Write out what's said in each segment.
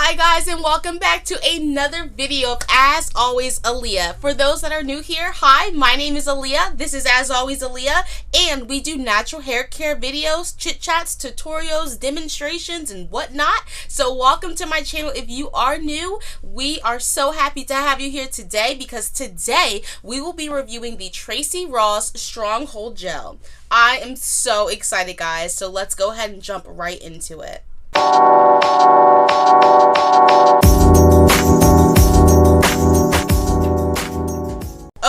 Hi guys, and welcome back to another video of As Always Aleia. For those that are new here, hi, my name is Aleia. This is As Always Aleia, and we do natural hair care videos, chit chats, tutorials, demonstrations, and whatnot. So welcome to my channel. If you are new, we are so happy to have you here today because today we will be reviewing the Tracee Ross Stronghold Gel. I am so excited, guys. So let's go ahead and jump right into it.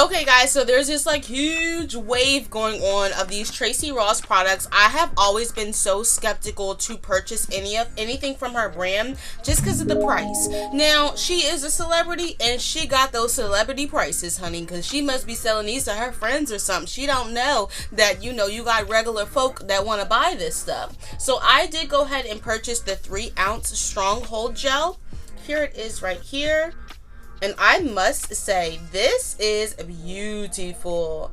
Okay guys, so there's this like huge wave going on of these Tracee Ross products. I have always been so skeptical to purchase anything from her brand just because of the price. Now, she is a celebrity and she got those celebrity prices, honey, because she must be selling these to her friends or something. She don't know that, you got regular folk that want to buy this stuff. So I did go ahead and purchase the 3-ounce Stronghold Gel. Here it is right here. And I must say, this is beautiful.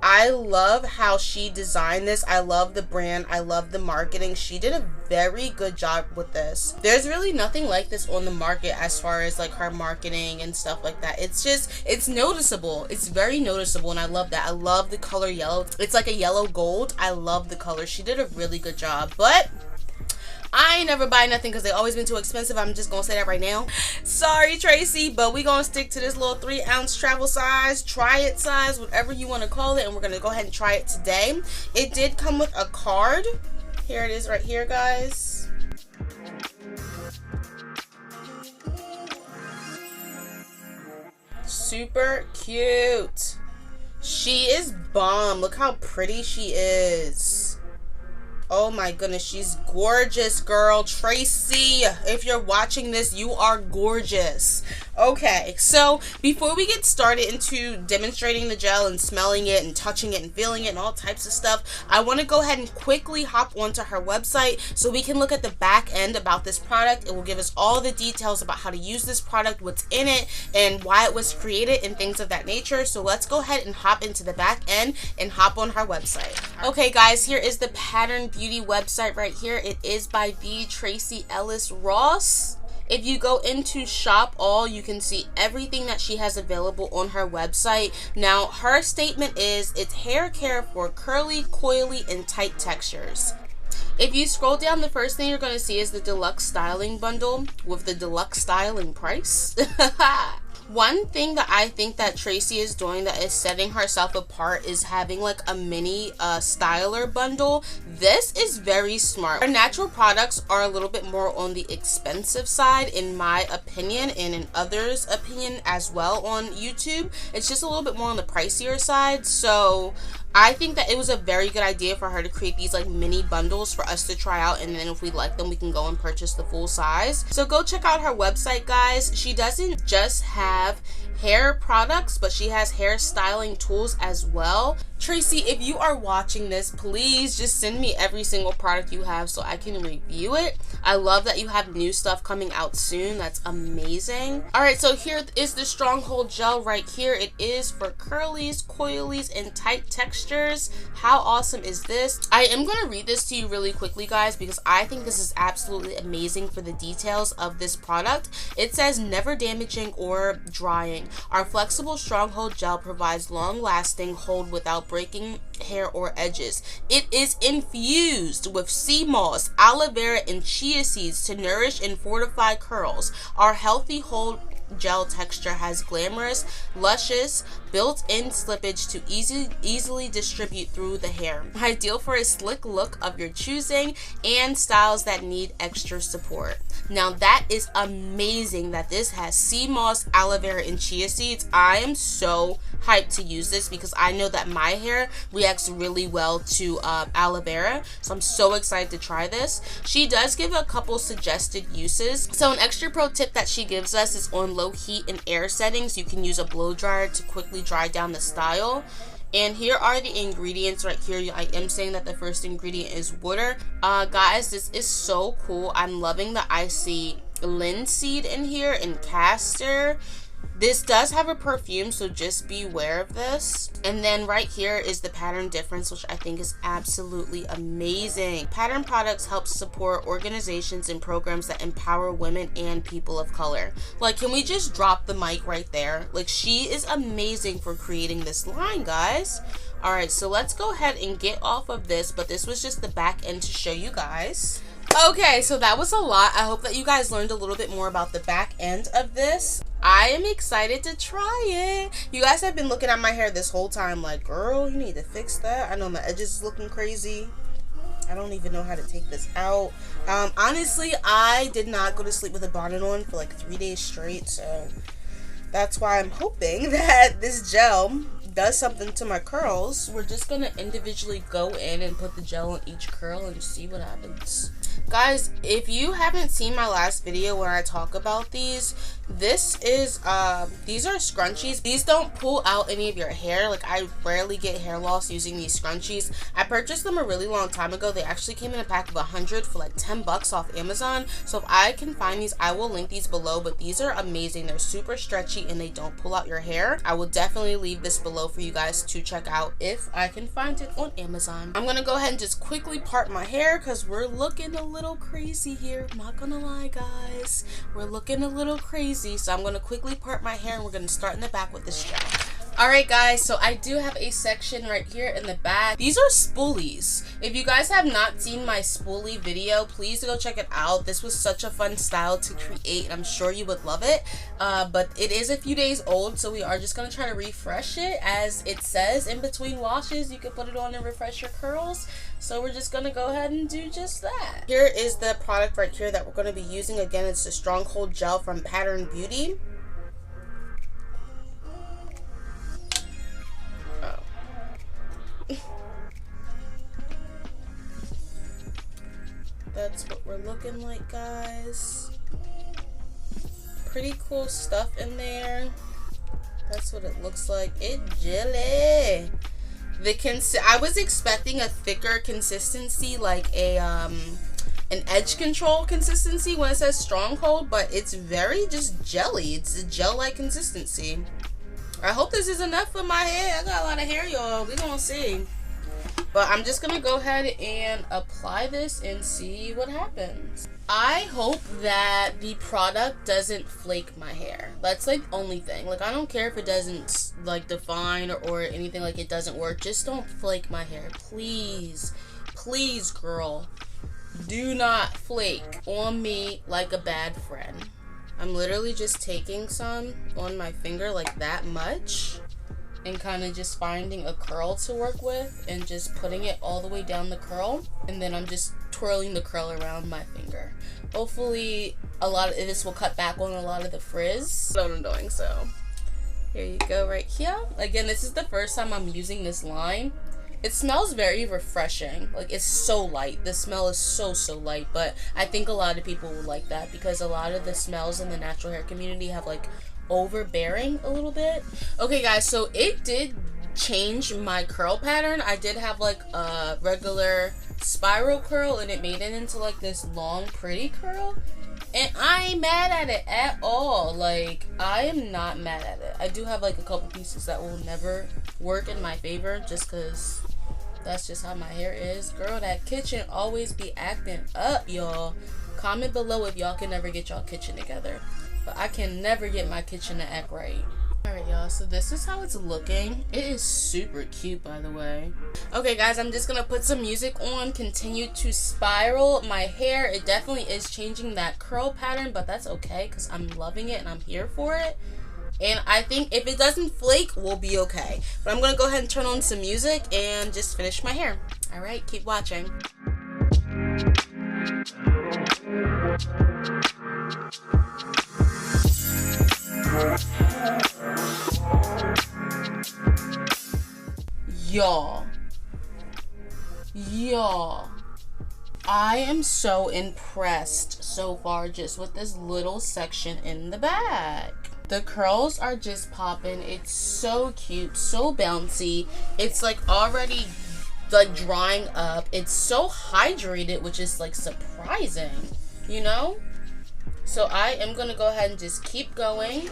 I love how she designed this. I love the brand. I love the marketing. She did a very good job with this. There's really nothing like this on the market as far as like her marketing and stuff like that. It's noticeable. It's very noticeable, and I love that. I love the color yellow. It's like a yellow gold. I love the color. She did a really good job, but I ain't never buy nothing because they always been too expensive. I'm just gonna say that right now. Sorry, Tracee, but we gonna stick to this little 3-ounce travel size, try it size, whatever you want to call it, and we're gonna go ahead and try it today. It did come with a card. Here it is right here, guys. Super cute. She is bomb. Look how pretty she is. Oh my goodness, she's gorgeous, girl. Tracee, if you're watching this, you are gorgeous. Okay, so before we get started into demonstrating the gel and smelling it and touching it and feeling it and all types of stuff, I want to go ahead and quickly hop onto her website so we can look at the back end about this product. It will give us all the details about how to use this product, what's in it, and why it was created and things of that nature. So let's go ahead and hop into the back end and hop on her website. Okay guys, here is the Pattern Beauty website right here. It is by the Tracee Ross. If you go into shop all, you can see everything that she has available on her website. Now, her statement is, it's hair care for curly, coily, and tight textures. If you scroll down, the first thing you're going to see is the deluxe styling bundle with the deluxe styling price. One thing that I think that Tracee is doing that is setting herself apart is having like a mini styler bundle. This is very smart. Her natural products are a little bit more on the expensive side in my opinion, and in others' opinion as well on YouTube. It's just a little bit more on the pricier side. So I think that it was a very good idea for her to create these like mini bundles for us to try out, and then if we like them we can go and purchase the full size. So go check out her website, guys. She doesn't just have hair products, but she has hair styling tools as well. Tracee, if you are watching this, please just send me every single product you have so I can review it. I love that you have new stuff coming out soon. That's amazing. Alright, so here is the Stronghold Gel right here. It is for curlies, coilies, and tight textures. How awesome is this? I am going to read this to you really quickly, guys, because I think this is absolutely amazing for the details of this product. It says, never damaging or drying. Our flexible Stronghold Gel provides long-lasting hold without breaking hair or edges. It is infused with sea moss, aloe vera, and chia seeds to nourish and fortify curls. Our healthy hold gel texture has glamorous, luscious, built-in slippage to easily distribute through the hair. Ideal for a slick look of your choosing and styles that need extra support. Now that is amazing that this has sea moss, aloe vera, and chia seeds. I am so hyped to use this because I know that my hair reacts really well to aloe vera, so I'm so excited to try this. She does give a couple suggested uses. So an extra pro tip that she gives us is on low heat and air settings. You can use a blow dryer to quickly dry down the style. And here are the ingredients right here. I am saying that the first ingredient is water. Guys, this is so cool. I'm loving the I see linseed in here and castor. This does have a perfume, so just be aware of this. And then right here is the pattern difference, which I think is absolutely amazing. Pattern products help support organizations and programs that empower women and people of color. Like, can we just drop the mic right there? Like, she is amazing for creating this line, guys. All right, so let's go ahead and get off of this, but this was just the back end to show you guys. Okay, so that was a lot. I hope that you guys learned a little bit more about the back end of this. I am excited to try it. You guys have been looking at my hair this whole time like, girl, you need to fix that. I know my edges is looking crazy. I don't even know how to take this out. Honestly, I did not go to sleep with a bonnet on for like 3 days straight, so that's why I'm hoping that this gel does something to my curls. We're just gonna individually go in and put the gel on each curl and see what happens. Guys, if you haven't seen my last video where I talk about these, this is these are scrunchies. These don't pull out any of your hair. Like, I rarely get hair loss using these scrunchies. I purchased them a really long time ago. They actually came in a pack of 100 for like 10 bucks off Amazon. So if I can find these, I will link these below, but these are amazing. They're super stretchy and they don't pull out your hair. I will definitely leave this below for you guys to check out if I can find it on Amazon. I'm gonna go ahead and just quickly part my hair because we're looking a little crazy here. I'm not gonna lie, guys, we're looking a little crazy. So I'm gonna quickly part my hair and we're gonna start in the back with this gel. Alright guys, so I do have a section right here in the back. These are spoolies. If you guys have not seen my spoolie video, please go check it out. This was such a fun style to create and I'm sure you would love it. But it is a few days old, so we are just gonna try to refresh it. As it says, in between washes, you can put it on and refresh your curls. So we're just gonna go ahead and do just that. Here is the product right here that we're gonna be using. Again, it's the Stronghold Gel from Pattern Beauty. That's what we're looking like, guys. Pretty cool stuff in there. That's what it looks like. It's jelly. I was expecting a thicker consistency, like a an edge control consistency when it says Stronghold, but it's very just jelly. It's a gel-like consistency. I hope this is enough for my hair. I got a lot of hair, y'all. We're gonna see. But I'm just gonna go ahead and apply this and see what happens. I hope that the product doesn't flake my hair. That's like the only thing. Like, I don't care if it doesn't like define or anything, like it doesn't work. Just don't flake my hair, please. Please, girl. Do not flake on me like a bad friend. I'm literally just taking some on my finger like that much and kind of just finding a curl to work with and just putting it all the way down the curl, and then I'm just twirling the curl around my finger. Hopefully a lot of this will cut back on a lot of the frizz. That's what I'm doing. So here you go right here. Again, this is the first time I'm using this line. It smells very refreshing. Like, it's so light. The smell is so light, but I think a lot of people will like that because a lot of the smells in the natural hair community have like overbearing a little bit. Okay guys, so it did change my curl pattern. I did have like a regular spiral curl and it made it into like this long pretty curl, and I ain't mad at it at all. Like, I am not mad at it. I do have like a couple pieces that will never work in my favor just because that's just how my hair is. Girl, that kitchen always be acting up, y'all. Comment below if y'all can never get y'all kitchen together. But I can never get my kitchen to act right. Alright, y'all, so this is how it's looking. It is super cute, by the way. Okay, guys, I'm just gonna put some music on, continue to spiral my hair. It definitely is changing that curl pattern, but that's okay because I'm loving it and I'm here for it. And I think if it doesn't flake, we'll be okay. But I'm gonna go ahead and turn on some music and just finish my hair. Alright, keep watching. Y'all, I am so impressed so far just with this little section in the back. The curls are just popping. It's so cute, so bouncy. It's like already like drying up. It's so hydrated, which is like surprising, you know? So So I am gonna go ahead and just keep going.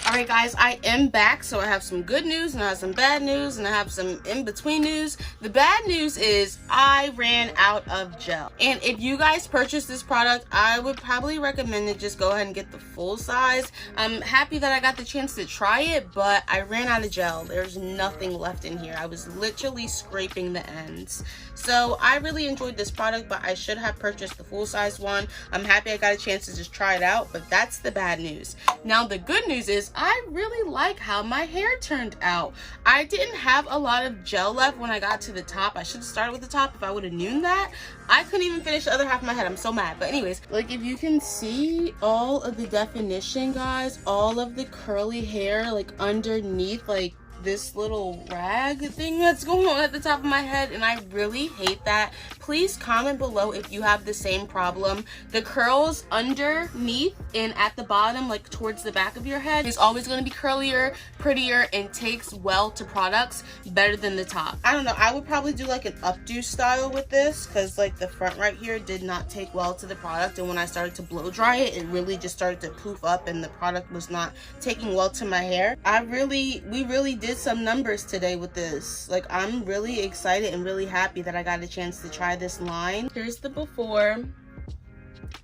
Alright guys, I am back, so I have some good news and I have some bad news and I have some in-between news. The bad news is I ran out of gel. And if you guys purchase this product, I would probably recommend to just go ahead and get the full size. I'm happy that I got the chance to try it, but I ran out of gel. There's nothing left in here. I was literally scraping the ends. So I really enjoyed this product, but I should have purchased the full size one. I'm happy I got a chance to just try it out, but that's the bad news. Now the good news is I really like how my hair turned out. I didn't have a lot of gel left when I got to the top. I should have started with the top if I would have known that. I couldn't even finish the other half of my head. I'm so mad. But anyways, like if you can see all of the definition, guys, all of the curly hair like underneath like this little rag thing that's going on at the top of my head, and I really hate that. Please comment below if you have the same problem. The curls underneath and at the bottom, like towards the back of your head, is always going to be curlier, prettier, and takes well to products better than the top. I don't know, I would probably do like an updo style with this, because like the front right here did not take well to the product, and when I started to blow dry it, it really just started to poof up and the product was not taking well to my hair. We really did some numbers today with this. Like I'm really excited and really happy that I got a chance to try this line. Here's the before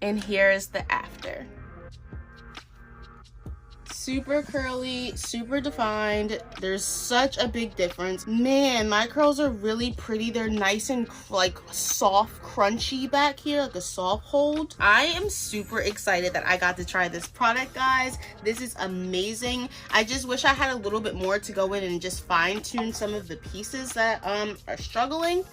and here's the after. Super curly, super defined. There's such a big difference. Man, my curls are really pretty. They're nice and like soft, crunchy back here, like a soft hold. I am super excited that I got to try this product, guys. This is amazing. I just wish I had a little bit more to go in and just fine tune some of the pieces that are struggling.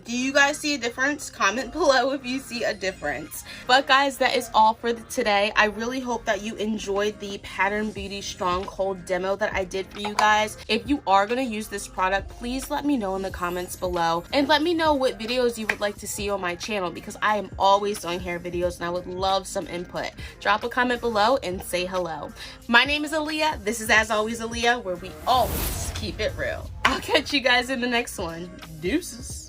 Do you guys see a difference? Comment below if you see a difference. But guys, that is all for today. I really hope that you enjoyed the Pattern Beauty Stronghold demo that I did for you guys. If you are going to use this product, please let me know in the comments below. And let me know what videos you would like to see on my channel, because I am always doing hair videos and I would love some input. Drop a comment below and say hello. My name is Aleia. This is As Always Aleia, where we always keep it real. I'll catch you guys in the next one. Deuces.